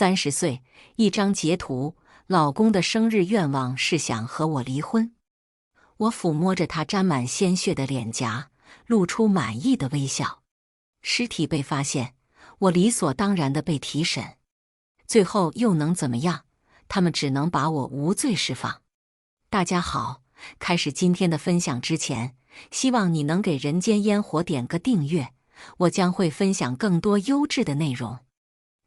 30岁，一张截图，老公的生日愿望是想和我离婚。我抚摸着他沾满鲜血的脸颊，露出满意的微笑。尸体被发现，我理所当然地被提审。最后又能怎么样？他们只能把我无罪释放。大家好，开始今天的分享之前，希望你能给人间烟火点个订阅，我将会分享更多优质的内容。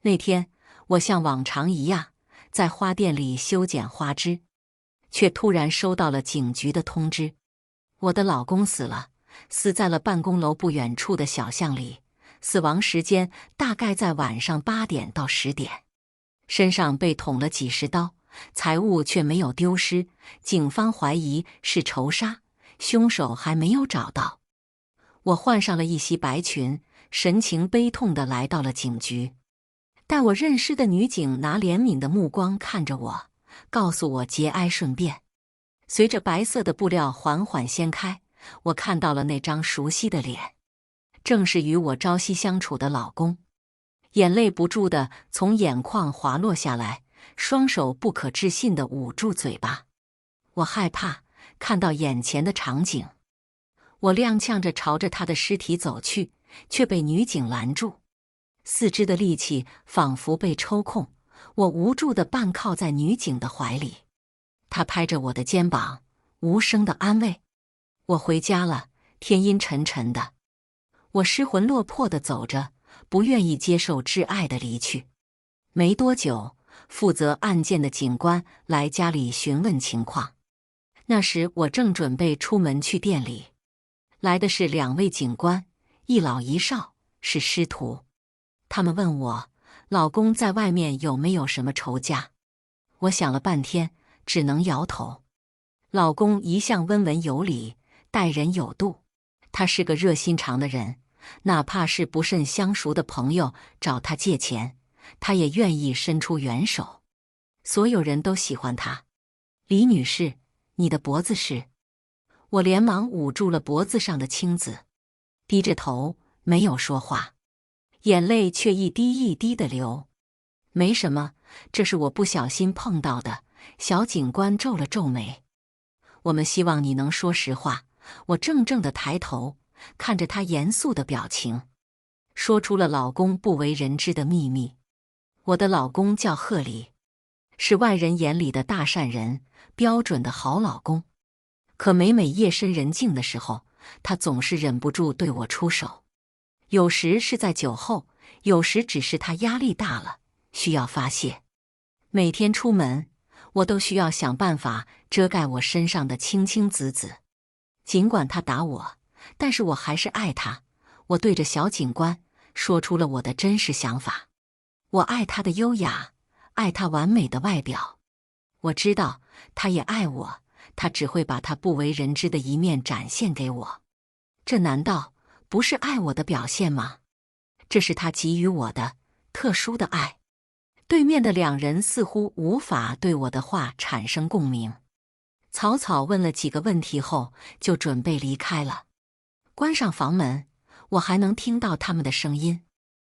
那天，我像往常一样，在花店里修剪花枝，却突然收到了警局的通知。我的老公死了，死在了办公楼不远处的小巷里，死亡时间大概在晚上8点到10点。身上被捅了几十刀，财物却没有丢失，警方怀疑是仇杀，凶手还没有找到。我换上了一袭白裙，神情悲痛地来到了警局。待我认识的女警拿怜悯的目光看着我，告诉我节哀顺变。随着白色的布料缓缓掀开，我看到了那张熟悉的脸，正是与我朝夕相处的老公。眼泪不住地从眼眶滑落下来，双手不可置信地捂住嘴巴。我害怕看到眼前的场景，我踉跄着朝着他的尸体走去，却被女警拦住。四肢的力气仿佛被抽空，我无助地半靠在女警的怀里。她拍着我的肩膀，无声地安慰。我回家了，天阴沉沉的。我失魂落魄地走着，不愿意接受挚爱的离去。没多久，负责案件的警官来家里询问情况。那时我正准备出门去店里，来的是2位警官，一老一少，是师徒。他们问我，老公在外面有没有什么仇家？我想了半天，只能摇头。老公一向温文有礼，待人有度，他是个热心肠的人，哪怕是不甚相熟的朋友找他借钱，他也愿意伸出援手。所有人都喜欢他。李女士，你的脖子是……我连忙捂住了脖子上的青紫，低着头没有说话，眼泪却一滴一滴地流。没什么，这是我不小心碰到的。小警官皱了皱眉。我们希望你能说实话。我怔怔地抬头，看着他严肃的表情，说出了老公不为人知的秘密。我的老公叫贺礼，是外人眼里的大善人，标准的好老公。可每夜深人静的时候，他总是忍不住对我出手。有时是在酒后，有时只是他压力大了，需要发泄。每天出门，我都需要想办法遮盖我身上的青青紫紫。尽管他打我，但是我还是爱他。我对着小警官说出了我的真实想法。我爱他的优雅，爱他完美的外表。我知道他也爱我，他只会把他不为人知的一面展现给我。这难道不是爱我的表现吗？这是他给予我的特殊的爱。对面的2人似乎无法对我的话产生共鸣，草草问了几个问题后，就准备离开了。关上房门，我还能听到他们的声音。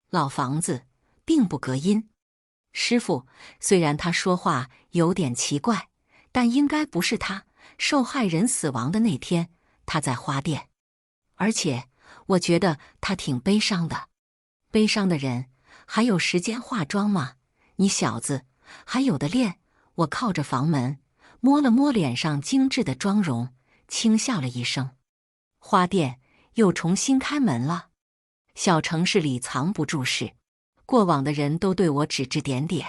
老房子并不隔音。师傅，虽然他说话有点奇怪，但应该不是他。受害人死亡的那天，他在花店。而且，我觉得他挺悲伤的。悲伤的人还有时间化妆吗？你小子还有的练。我靠着房门，摸了摸脸上精致的妆容，轻笑了一声。花店又重新开门了。小城市里藏不住事，过往的人都对我指指点点。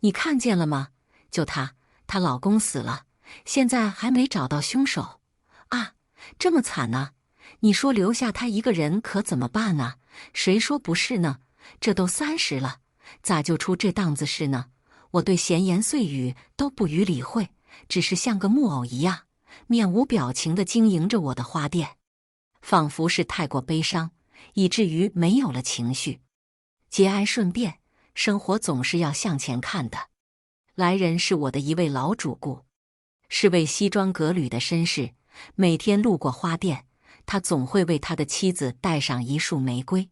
你看见了吗？就她老公死了，现在还没找到凶手。啊，这么惨呢？你说留下他一个人可怎么办呢？谁说不是呢？这都30了，咋就出这档子事呢？我对闲言碎语都不予理会，只是像个木偶一样，面无表情地经营着我的花店，仿佛是太过悲伤，以至于没有了情绪。节哀顺变，生活总是要向前看的。来人是我的一位老主顾，是位西装革履的绅士，每天路过花店，他总会为他的妻子带上一束玫瑰。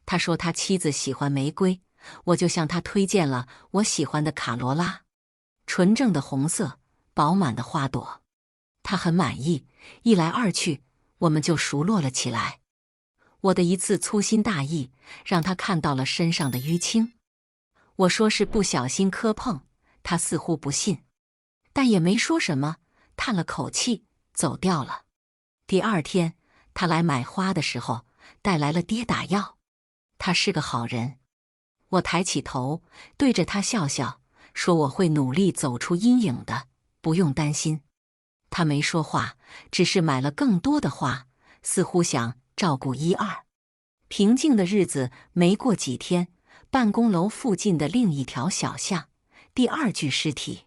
他说他妻子喜欢玫瑰，我就向他推荐了我喜欢的卡罗拉，纯正的红色，饱满的花朵。他很满意，一来二去，我们就熟络了起来。我的一次粗心大意，让他看到了身上的淤青。我说是不小心磕碰，他似乎不信，但也没说什么，叹了口气，走掉了。第二天，他来买花的时候，带来了跌打药。他是个好人。我抬起头，对着他笑笑，说我会努力走出阴影的，不用担心。他没说话，只是买了更多的花，似乎想照顾一二。平静的日子没过几天，办公楼附近的另一条小巷，第二具尸体，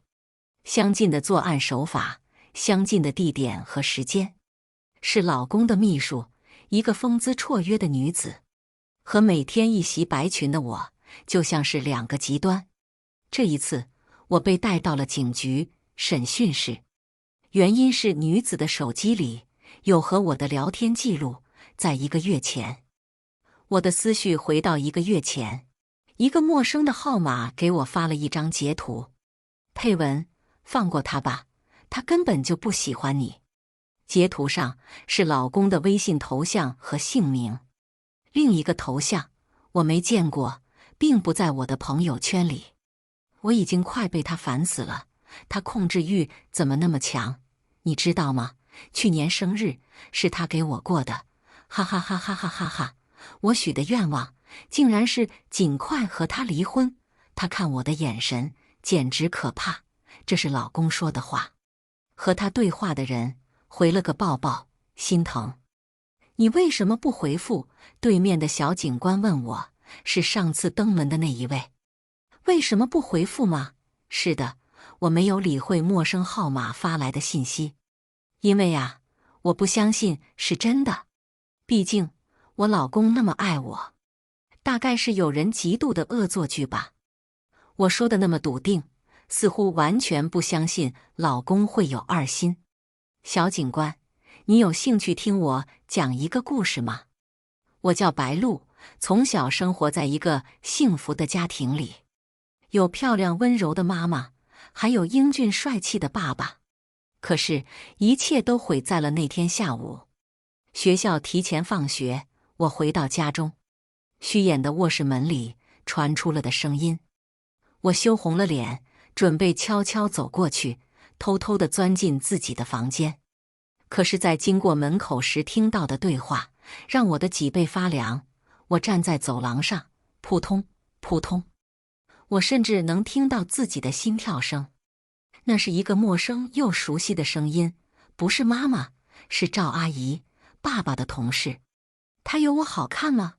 相近的作案手法，相近的地点和时间，是老公的秘书，一个风姿绰约的女子，和每天一袭白裙的我，就像是两个极端。这一次，我被带到了警局审讯室，原因是女子的手机里有和我的聊天记录，在1个月前。我的思绪回到1个月前，一个陌生的号码给我发了一张截图，配文：放过他吧，他根本就不喜欢你。截图上是老公的微信头像和姓名。另一个头像我没见过，并不在我的朋友圈里。我已经快被他烦死了，他控制欲怎么那么强？你知道吗？去年生日是他给我过的，哈哈哈哈哈哈哈！我许的愿望竟然是尽快和他离婚。他看我的眼神简直可怕，这是老公说的话。和他对话的人回了个抱抱，心疼。你为什么不回复？对面的小警官问我，是上次登门的那一位。为什么不回复吗？是的，我没有理会陌生号码发来的信息，因为啊，我不相信是真的。毕竟我老公那么爱我，大概是有人嫉妒的恶作剧吧。我说的那么笃定，似乎完全不相信老公会有二心。小警官，你有兴趣听我讲一个故事吗？我叫白露，从小生活在一个幸福的家庭里，有漂亮温柔的妈妈，还有英俊帅气的爸爸。可是，一切都毁在了那天下午。学校提前放学，我回到家中，虚掩的卧室门里传出了的声音。我羞红了脸，准备悄悄走过去，偷偷地钻进自己的房间。可是，在经过门口时听到的对话，让我的脊背发凉。我站在走廊上，扑通扑通，我甚至能听到自己的心跳声。那是一个陌生又熟悉的声音，不是妈妈，是赵阿姨，爸爸的同事。她有我好看吗？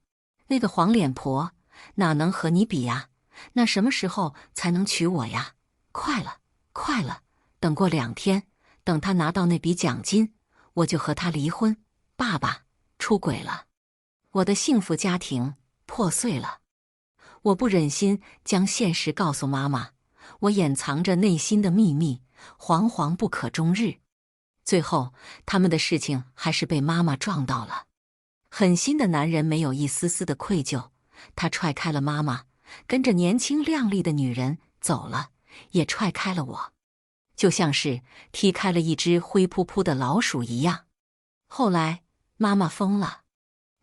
那个黄脸婆哪能和你比呀？那什么时候才能娶我呀？快了，快了，等过2天，等他拿到那笔奖金，我就和他离婚。爸爸出轨了，我的幸福家庭破碎了。我不忍心将现实告诉妈妈，我掩藏着内心的秘密，惶惶不可终日。最后，他们的事情还是被妈妈撞到了。狠心的男人没有一丝丝的愧疚，他踹开了妈妈，跟着年轻靓丽的女人走了，也踹开了我，就像是踢开了一只灰扑扑的老鼠一样。后来，妈妈疯了，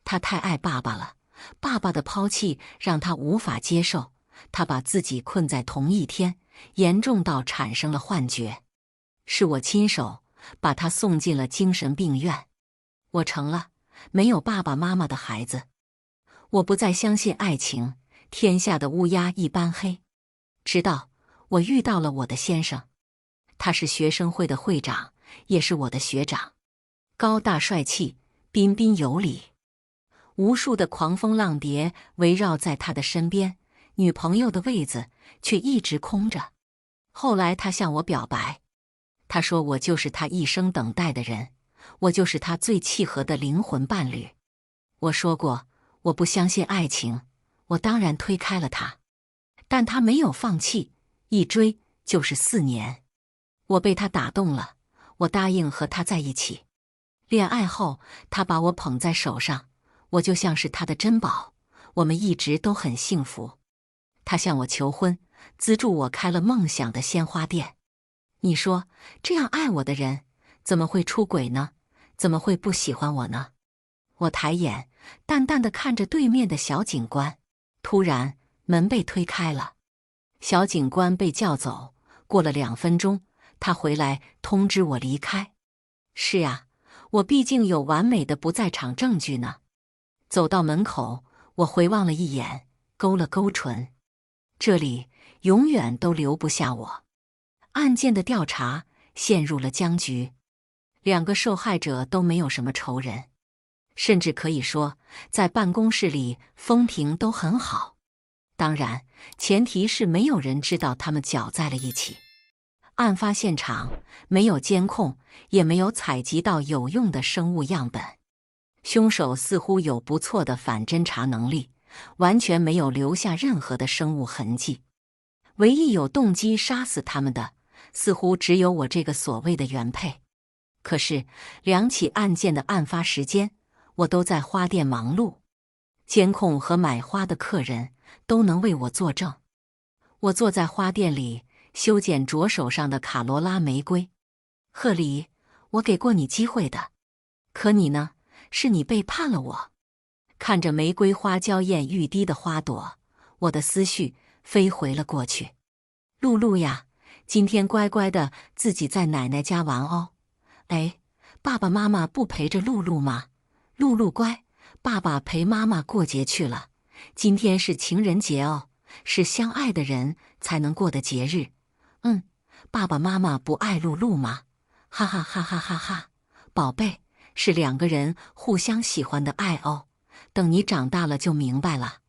她太爱爸爸了，爸爸的抛弃让她无法接受，她把自己困在同一天，严重到产生了幻觉。是我亲手把她送进了精神病院，我成了没有爸爸妈妈的孩子。我不再相信爱情，天下的乌鸦一般黑。直到我遇到了我的先生，他是学生会的会长，也是我的学长，高大帅气，彬彬有礼。无数的狂风浪蝶围绕在他的身边，女朋友的位子却一直空着。后来他向我表白，他说我就是他一生等待的人，我就是他最契合的灵魂伴侣。我说过，我不相信爱情，我当然推开了他，但他没有放弃，一追就是4年。我被他打动了，我答应和他在一起。恋爱后，他把我捧在手上，我就像是他的珍宝，我们一直都很幸福。他向我求婚，资助我开了梦想的鲜花店。你说，这样爱我的人，怎么会出轨呢？怎么会不喜欢我呢？我抬眼，淡淡地看着对面的小警官。突然，门被推开了，小警官被叫走。过了2分钟，他回来通知我离开。是呀，我毕竟有完美的不在场证据呢。走到门口，我回望了一眼，勾了勾唇。这里永远都留不下我。案件的调查陷入了僵局，2个受害者都没有什么仇人，甚至可以说，在办公室里风评都很好。当然，前提是没有人知道他们搅在了一起。案发现场没有监控，也没有采集到有用的生物样本。凶手似乎有不错的反侦查能力，完全没有留下任何的生物痕迹。唯一有动机杀死他们的，似乎只有我这个所谓的原配。可是2起案件的案发时间，我都在花店忙碌，监控和买花的客人都能为我作证。我坐在花店里修剪左手上的卡罗拉玫瑰。贺里，我给过你机会的，可你呢？是你背叛了我。看着玫瑰花娇艳欲滴的花朵，我的思绪飞回了过去。露露呀，今天乖乖的自己在奶奶家玩哦。哎，爸爸妈妈不陪着露露吗？露露乖，爸爸陪妈妈过节去了。今天是情人节哦，是相爱的人才能过的节日。爸爸妈妈不爱露露吗？哈哈哈哈哈哈！宝贝，是2个人互相喜欢的爱哦。等你长大了就明白了。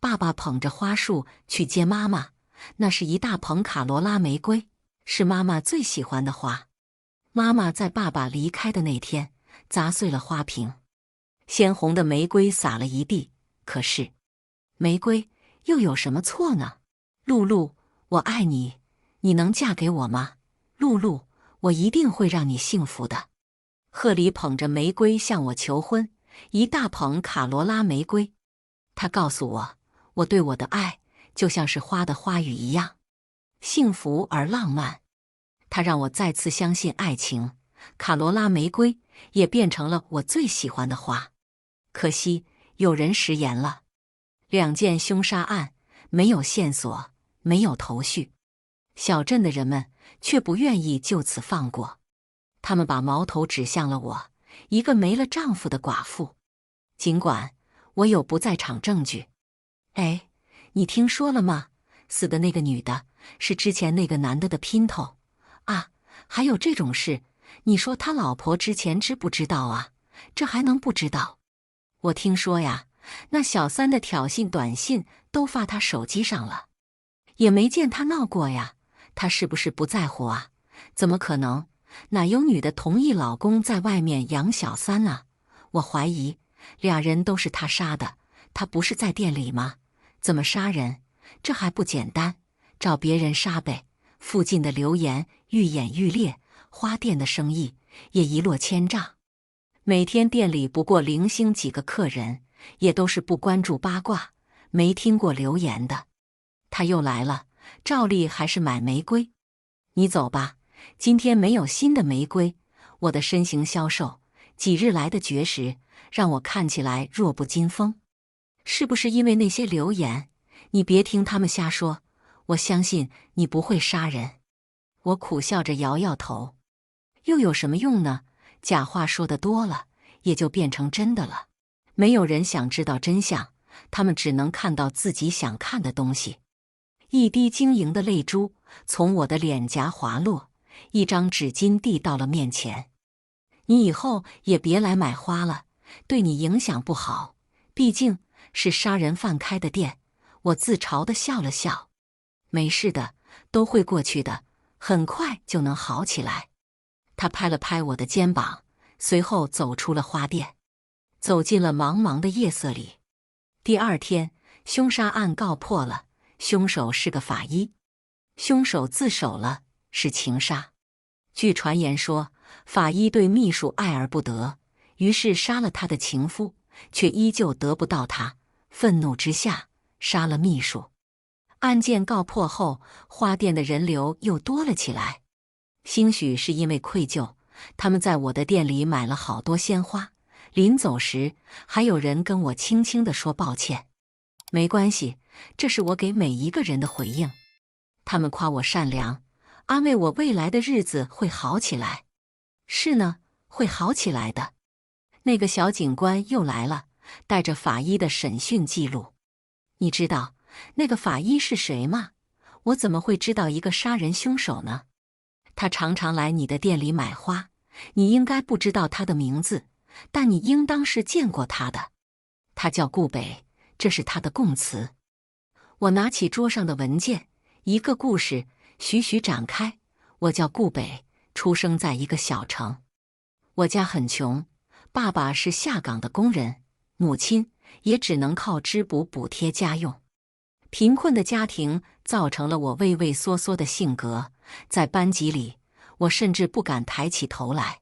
爸爸捧着花束去接妈妈，那是一大捧卡罗拉玫瑰，是妈妈最喜欢的花。妈妈在爸爸离开的那天砸碎了花瓶，鲜红的玫瑰洒了一地。可是，玫瑰又有什么错呢？露露，我爱你，你能嫁给我吗？露露，我一定会让你幸福的。贺里捧着玫瑰向我求婚，一大捧卡罗拉玫瑰。他告诉我，我对我的爱就像是花的花语一样，幸福而浪漫。他让我再次相信爱情，卡罗拉玫瑰也变成了我最喜欢的花。可惜有人食言了。2件凶杀案，没有线索，没有头绪，小镇的人们却不愿意就此放过。他们把矛头指向了我，一个没了丈夫的寡妇。尽管我有不在场证据。哎，你听说了吗？死的那个女的是之前那个男的的姘头啊！还有这种事，你说他老婆之前知不知道啊？这还能不知道？我听说呀，那小三的挑衅短信都发他手机上了，也没见他闹过呀。他是不是不在乎啊？怎么可能？哪有女的同意老公在外面养小三啊？我怀疑2人都是他杀的。他不是在店里吗？怎么杀人？这还不简单，找别人杀呗。附近的流言愈演愈烈，花店的生意也一落千丈。每天店里不过零星几个客人，也都是不关注八卦，没听过流言的。他又来了，照例还是买玫瑰。你走吧，今天没有新的玫瑰。我的身形消瘦，几日来的绝食，让我看起来弱不禁风。是不是因为那些流言？你别听他们瞎说，我相信你不会杀人。我苦笑着摇摇头。又有什么用呢？假话说得多了，也就变成真的了。没有人想知道真相，他们只能看到自己想看的东西。一滴晶莹的泪珠从我的脸颊滑落，一张纸巾递到了面前。你以后也别来买花了，对你影响不好，毕竟是杀人犯开的店。我自嘲地笑了笑。没事的，都会过去的，很快就能好起来。他拍了拍我的肩膀，随后走出了花店，走进了茫茫的夜色里。第2天，凶杀案告破了，凶手是个法医。凶手自首了，是情杀。据传言说，法医对秘书爱而不得，于是杀了他的情夫，却依旧得不到他，愤怒之下杀了秘书。案件告破后，花店的人流又多了起来。兴许是因为愧疚，他们在我的店里买了好多鲜花。临走时，还有人跟我轻轻地说抱歉。没关系，这是我给每一个人的回应。他们夸我善良，安慰我未来的日子会好起来。是呢，会好起来的。那个小警官又来了，带着法医的审讯记录。你知道那个法医是谁吗？我怎么会知道一个杀人凶手呢？他常常来你的店里买花，你应该不知道他的名字，但你应当是见过他的。他叫顾北，这是他的供词。我拿起桌上的文件，一个故事徐徐展开。我叫顾北，出生在一个小城。我家很穷，爸爸是下岗的工人，母亲也只能靠织补补贴家用。贫困的家庭造成了我畏畏缩缩的性格，在班级里，我甚至不敢抬起头来。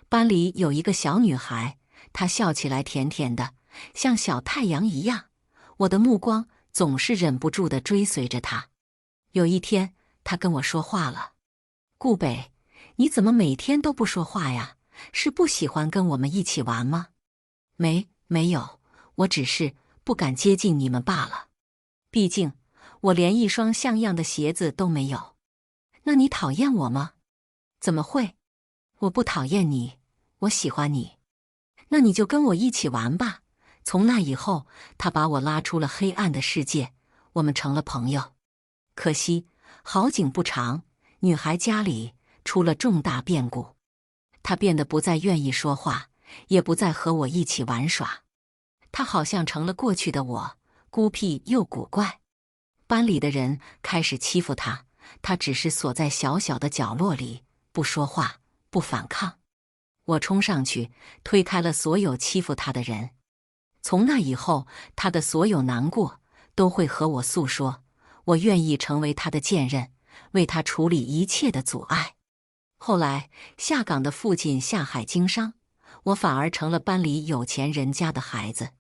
班里有一个小女孩，她笑起来甜甜的，像小太阳一样，我的目光总是忍不住地追随着她。有一天，她跟我说话了：“顾北，你怎么每天都不说话呀？是不喜欢跟我们一起玩吗？”没有，我只是不敢接近你们罢了。毕竟，我连一双像样的鞋子都没有。那你讨厌我吗？怎么会？我不讨厌你，我喜欢你。那你就跟我一起玩吧。从那以后，他把我拉出了黑暗的世界，我们成了朋友。可惜，好景不长，女孩家里出了重大变故，她变得不再愿意说话，也不再和我一起玩耍。她好像成了过去的我，孤僻又古怪。班里的人开始欺负她，她只是锁在小小的角落里，不说话，不反抗。我冲上去，推开了所有欺负她的人。从那以后，她的所有难过都会和我诉说，我愿意成为她的剑刃，为她处理一切的阻碍。后来，下岗的父亲下海经商，我反而成了班里有钱人家的孩子。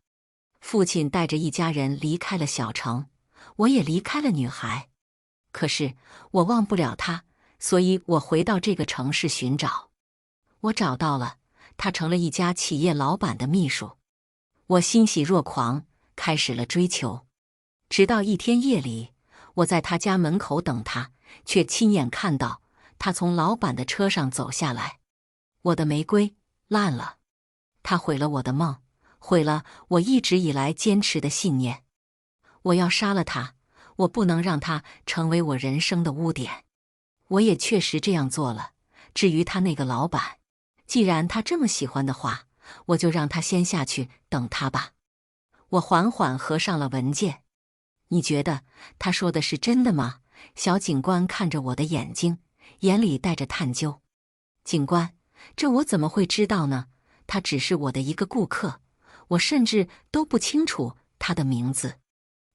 父亲带着一家人离开了小城，我也离开了女孩。可是我忘不了她，所以我回到这个城市寻找。我找到了，她成了一家企业老板的秘书。我欣喜若狂，开始了追求。直到一天夜里，我在她家门口等她，却亲眼看到她从老板的车上走下来。我的玫瑰烂了，她毁了我的梦，毁了我一直以来坚持的信念。我要杀了她，我不能让她成为我人生的污点。我也确实这样做了。至于他那个老板，既然他这么喜欢的话，我就让他先下去等他吧。我缓缓合上了文件。你觉得他说的是真的吗？小警官看着我的眼睛，眼里带着探究。警官，这我怎么会知道呢？他只是我的一个顾客，我甚至都不清楚他的名字。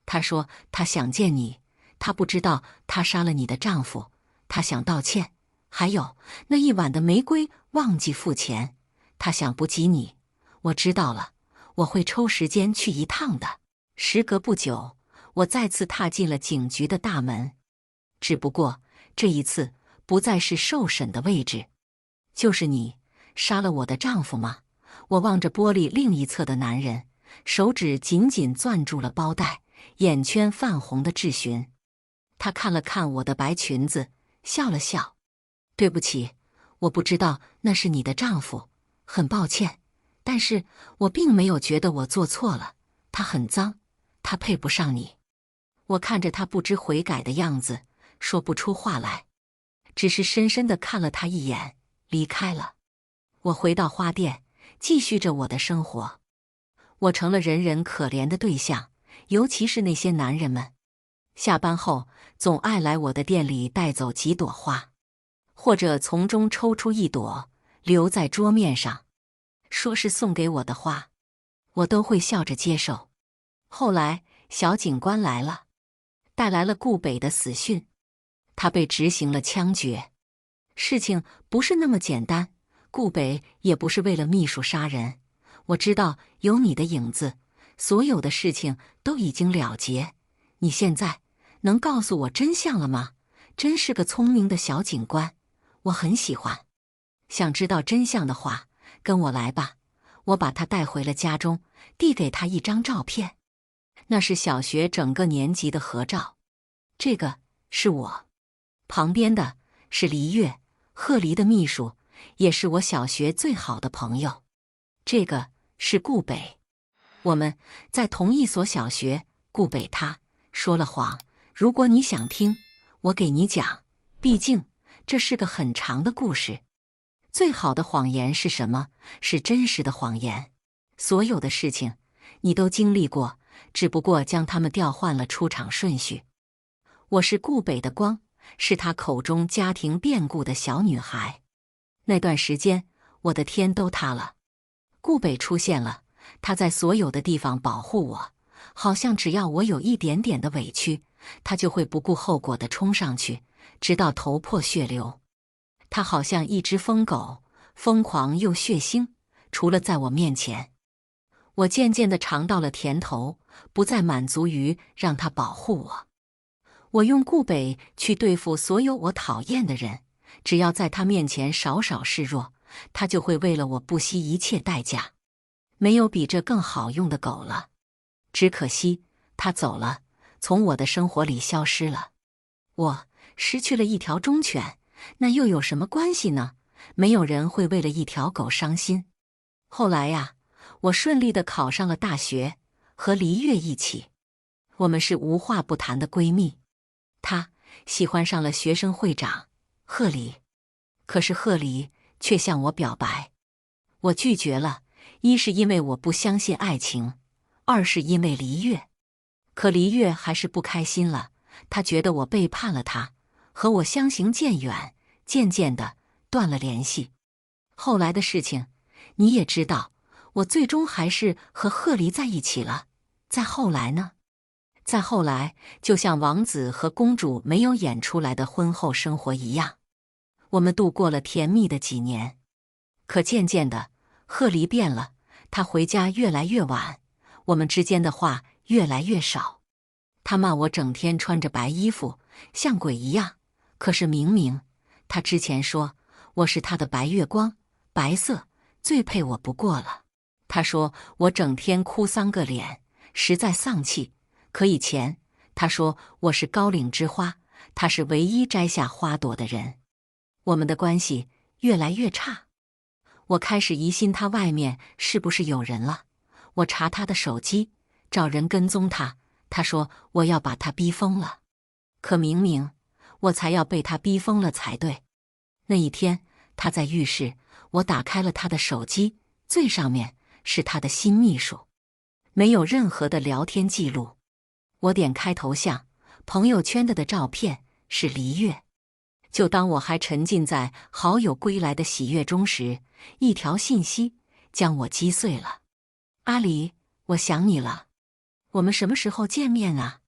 他说他想见你，他不知道他杀了你的丈夫，他想道歉。还有那一晚的玫瑰忘记付钱，他想补给你。我知道了，我会抽时间去一趟的。时隔不久，我再次踏进了警局的大门，只不过这一次不再是受审的位置。就是你杀了我的丈夫吗？我望着玻璃另一侧的男人，手指紧紧攥住了包带，眼圈泛红的质询。他看了看我的白裙子，笑了笑。对不起，我不知道那是你的丈夫，很抱歉，但是我并没有觉得我做错了。他很脏，他配不上你。我看着他不知悔改的样子，说不出话来，只是深深地看了他一眼，离开了。我回到花店，继续着我的生活。我成了人人可怜的对象，尤其是那些男人们。下班后，总爱来我的店里带走几朵花，或者从中抽出一朵，留在桌面上，说是送给我的花，我都会笑着接受。后来，小警官来了，带来了顾北的死讯，他被执行了枪决。事情不是那么简单，顾北也不是为了秘书杀人。我知道有你的影子，所有的事情都已经了结。你现在能告诉我真相了吗？真是个聪明的小警官，我很喜欢。想知道真相的话，跟我来吧。我把他带回了家中，递给他一张照片。那是小学整个年级的合照。这个是我，旁边的是黎月，贺黎的秘书，也是我小学最好的朋友。这个是顾北，我们在同一所小学。顾北他说了谎，如果你想听，我给你讲，毕竟这是个很长的故事。最好的谎言是什么？是真实的谎言。所有的事情你都经历过，只不过将它们调换了出场顺序。我是顾北的光，是他口中家庭变故的小女孩。那段时间，我的天都塌了。顾北出现了，他在所有的地方保护我，好像只要我有一点点的委屈，他就会不顾后果地冲上去，直到头破血流。他好像一只疯狗，疯狂又血腥。除了在我面前，我渐渐地尝到了甜头，不再满足于让他保护我。我用顾北去对付所有我讨厌的人，只要在他面前稍稍示弱，他就会为了我不惜一切代价。没有比这更好用的狗了。只可惜他走了，从我的生活里消失了。我失去了一条忠犬，那又有什么关系呢？没有人会为了一条狗伤心。后来呀，我顺利地考上了大学，和黎月一起，我们是无话不谈的闺蜜。她喜欢上了学生会长贺黎，可是贺黎却向我表白，我拒绝了。一是因为我不相信爱情，二是因为黎月。可黎月还是不开心了，她觉得我背叛了她，和我相行渐远，渐渐的断了联系。后来的事情你也知道，我最终还是和贺黎在一起了。再后来呢？再后来，就像王子和公主没有演出来的婚后生活一样，我们度过了甜蜜的几年。可渐渐的，贺黎变了，他回家越来越晚，我们之间的话越来越少。他骂我整天穿着白衣服，像鬼一样。可是明明他之前说我是他的白月光，白色最配我不过了。他说我整天哭丧个脸，实在丧气。可以前他说我是高岭之花，他是唯一摘下花朵的人。我们的关系越来越差。我开始疑心他外面是不是有人了。我查他的手机，找人跟踪他。他说我要把他逼疯了，可明明我才要被他逼疯了才对。那一天他在浴室，我打开了他的手机，最上面是他的新秘书，没有任何的聊天记录。我点开头像，朋友圈的照片是黎月。就当我还沉浸在好友归来的喜悦中时，一条信息将我击碎了。阿黎，我想你了，我们什么时候见面啊？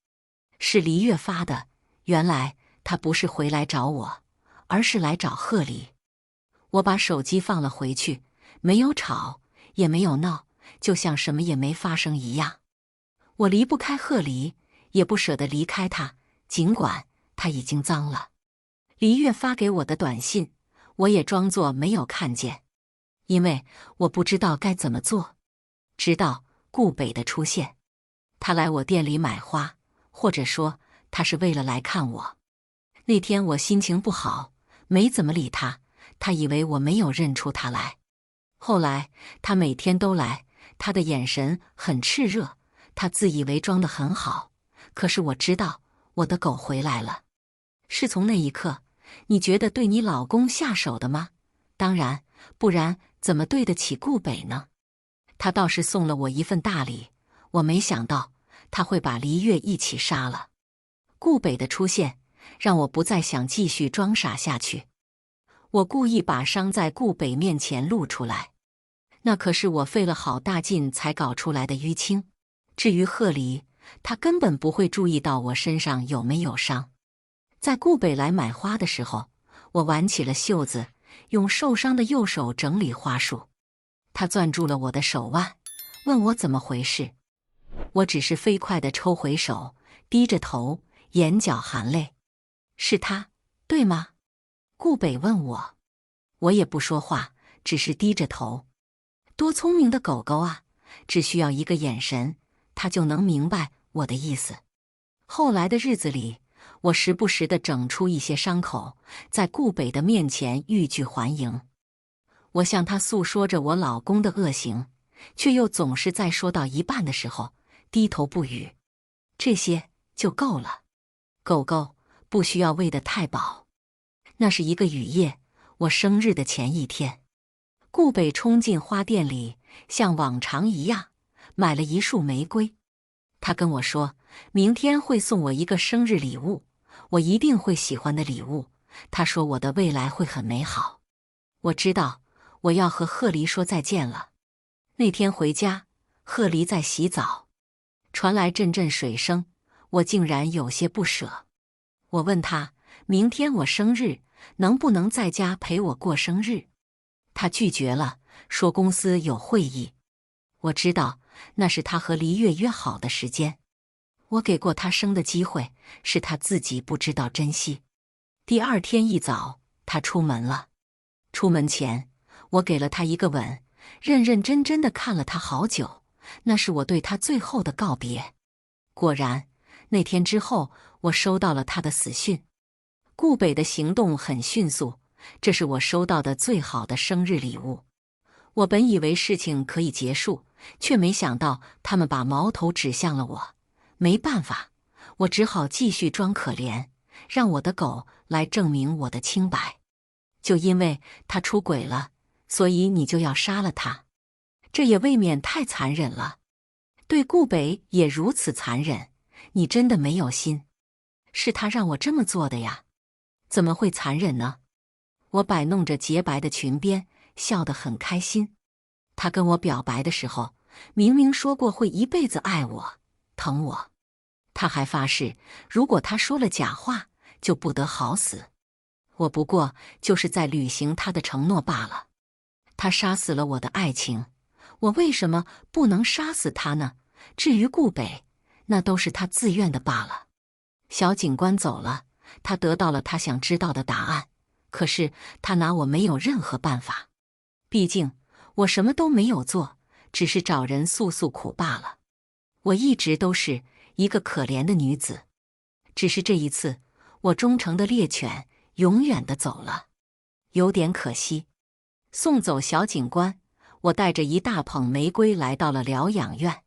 是黎月发的。原来他不是回来找我，而是来找贺黎。我把手机放了回去，没有吵，也没有闹，就像什么也没发生一样。我离不开贺黎，也不舍得离开他，尽管他已经脏了。黎月发给我的短信，我也装作没有看见，因为我不知道该怎么做。直到顾北的出现，他来我店里买花，或者说他是为了来看我。那天我心情不好，没怎么理他，他以为我没有认出他来。后来他每天都来，他的眼神很炽热，他自以为装得很好。可是我知道我的狗回来了。是从那一刻你觉得对你老公下手的吗？当然，不然怎么对得起顾北呢？他倒是送了我一份大礼，我没想到他会把黎月一起杀了。顾北的出现让我不再想继续装傻下去。我故意把伤在顾北面前露出来，那可是我费了好大劲才搞出来的淤青。至于贺黎，他根本不会注意到我身上有没有伤。在顾北来买花的时候，我挽起了袖子，用受伤的右手整理花束。他攥住了我的手腕，问我怎么回事。我只是飞快地抽回手，低着头，眼角含泪。是他，对吗？顾北问我。我也不说话，只是低着头。多聪明的狗狗啊，只需要一个眼神，它就能明白我的意思。后来的日子里，我时不时地整出一些伤口，在顾北的面前欲拒还迎。我向他诉说着我老公的恶行，却又总是在说到一半的时候低头不语。这些就够了。狗狗不需要喂得太饱。那是一个雨夜，我生日的前一天。顾北冲进花店里，像往常一样买了一束玫瑰。他跟我说，明天会送我一个生日礼物，我一定会喜欢的礼物。他说我的未来会很美好。我知道我要和贺黎说再见了。那天回家，贺黎在洗澡，传来阵阵水声，我竟然有些不舍。我问他，明天我生日，能不能在家陪我过生日？他拒绝了，说公司有会议。我知道那是他和黎月约好的时间。我给过他生的机会，是他自己不知道珍惜。第二天一早，他出门了。出门前，我给了他一个吻，认认真真地看了他好久，那是我对他最后的告别。果然，那天之后，我收到了他的死讯。顾北的行动很迅速，这是我收到的最好的生日礼物。我本以为事情可以结束，却没想到他们把矛头指向了我。没办法，我只好继续装可怜，让我的狗来证明我的清白。就因为他出轨了，所以你就要杀了他？这也未免太残忍了。对顾北也如此残忍，你真的没有心。是他让我这么做的呀。怎么会残忍呢？我摆弄着洁白的裙边，笑得很开心。他跟我表白的时候，明明说过会一辈子爱我、疼我。他还发誓，如果他说了假话，就不得好死。我不过就是在履行他的承诺罢了。他杀死了我的爱情，我为什么不能杀死他呢？至于顾北，那都是他自愿的罢了。小警官走了，他得到了他想知道的答案，可是他拿我没有任何办法。毕竟我什么都没有做，只是找人诉诉苦罢了。我一直都是一个可怜的女子，只是这一次，我忠诚的猎犬永远的走了，有点可惜。送走小警官，我带着一大捧玫瑰来到了疗养院。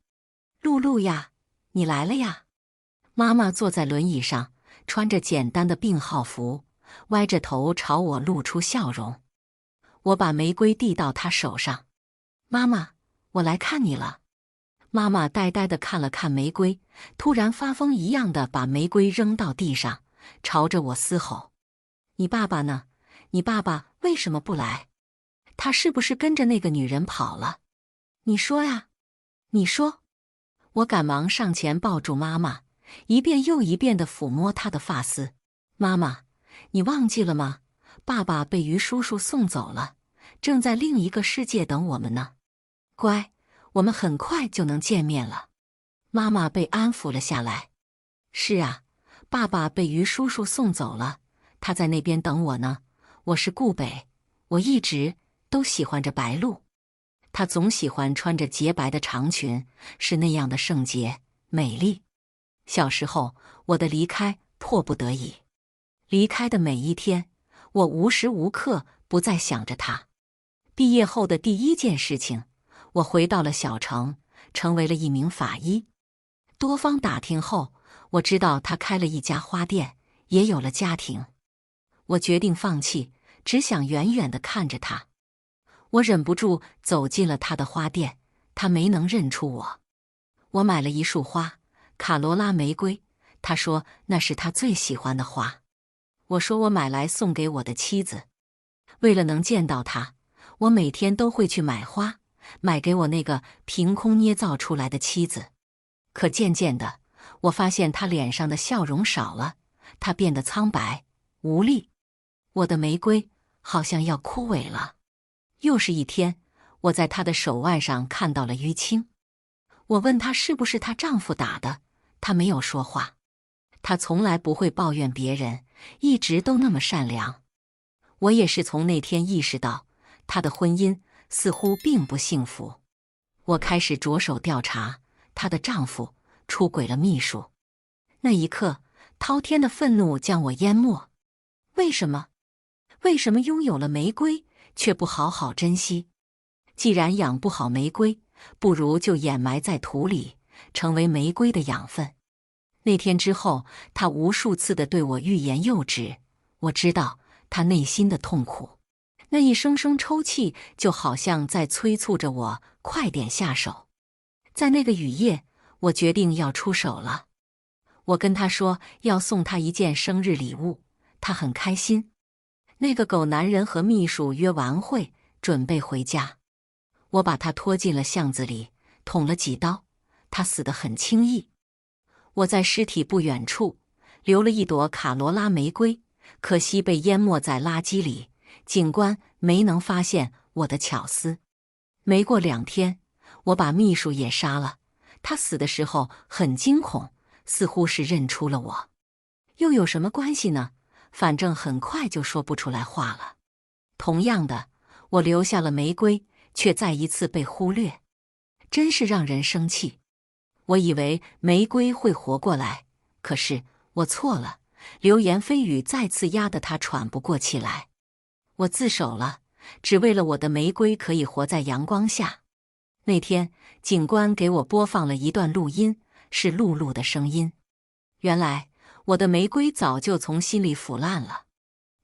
露露呀，你来了呀！妈妈坐在轮椅上，穿着简单的病号服，歪着头朝我露出笑容。我把玫瑰递到她手上。妈妈，我来看你了。妈妈呆呆地看了看玫瑰，突然发疯一样的把玫瑰扔到地上，朝着我嘶吼：你爸爸呢？你爸爸为什么不来？他是不是跟着那个女人跑了？你说呀，你说。我赶忙上前抱住妈妈，一遍又一遍地抚摸她的发丝。妈妈，你忘记了吗？爸爸被于叔叔送走了，正在另一个世界等我们呢。乖，我们很快就能见面了。妈妈被安抚了下来。是啊，爸爸被于叔叔送走了，他在那边等我呢。我是顾北，我一直都喜欢着白鹿。她总喜欢穿着洁白的长裙，是那样的圣洁、美丽。小时候，我的离开迫不得已。离开的每一天，我无时无刻不在想着她。毕业后的第一件事情，我回到了小城，成为了一名法医。多方打听后，我知道他开了一家花店，也有了家庭。我决定放弃，只想远远地看着他。我忍不住走进了他的花店，他没能认出我。我买了一束花，卡罗拉玫瑰，他说那是他最喜欢的花。我说我买来送给我的妻子。为了能见到他，我每天都会去买花，买给我那个凭空捏造出来的妻子。可渐渐的，我发现他脸上的笑容少了，他变得苍白、无力。我的玫瑰好像要枯萎了。又是一天，我在她的手腕上看到了淤青。我问她是不是她丈夫打的，她没有说话。他从来不会抱怨别人，一直都那么善良。我也是从那天意识到，他的婚姻似乎并不幸福。我开始着手调查她的丈夫出轨了秘书。那一刻，滔天的愤怒将我淹没。为什么？为什么拥有了玫瑰，却不好好珍惜？既然养不好玫瑰，不如就掩埋在土里，成为玫瑰的养分。那天之后，他无数次地对我欲言又止。我知道他内心的痛苦，那一声声抽泣就好像在催促着我快点下手。在那个雨夜，我决定要出手了。我跟他说要送他一件生日礼物，他很开心。那个狗男人和秘书约完会，准备回家。我把他拖进了巷子里，捅了几刀，他死得很轻易。我在尸体不远处留了一朵卡罗拉玫瑰，可惜被淹没在垃圾里，警官没能发现我的巧思。没过2天，我把秘书也杀了。他死的时候很惊恐，似乎是认出了我。又有什么关系呢？反正很快就说不出来话了。同样的，我留下了玫瑰，却再一次被忽略，真是让人生气。我以为玫瑰会活过来，可是我错了。流言蜚语再次压得他喘不过气来。我自首了，只为了我的玫瑰可以活在阳光下。那天，警官给我播放了一段录音，是露露的声音。原来，我的玫瑰早就从心里腐烂了。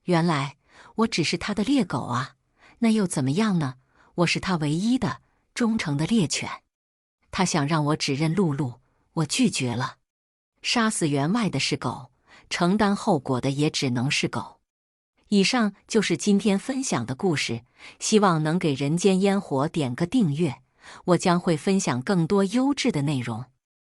原来，我只是他的猎狗啊，那又怎么样呢？我是他唯一的、忠诚的猎犬。他想让我指认露露，我拒绝了。杀死员外的是狗，承担后果的也只能是狗。以上就是今天分享的故事，希望能给人间烟火点个订阅，我将会分享更多优质的内容。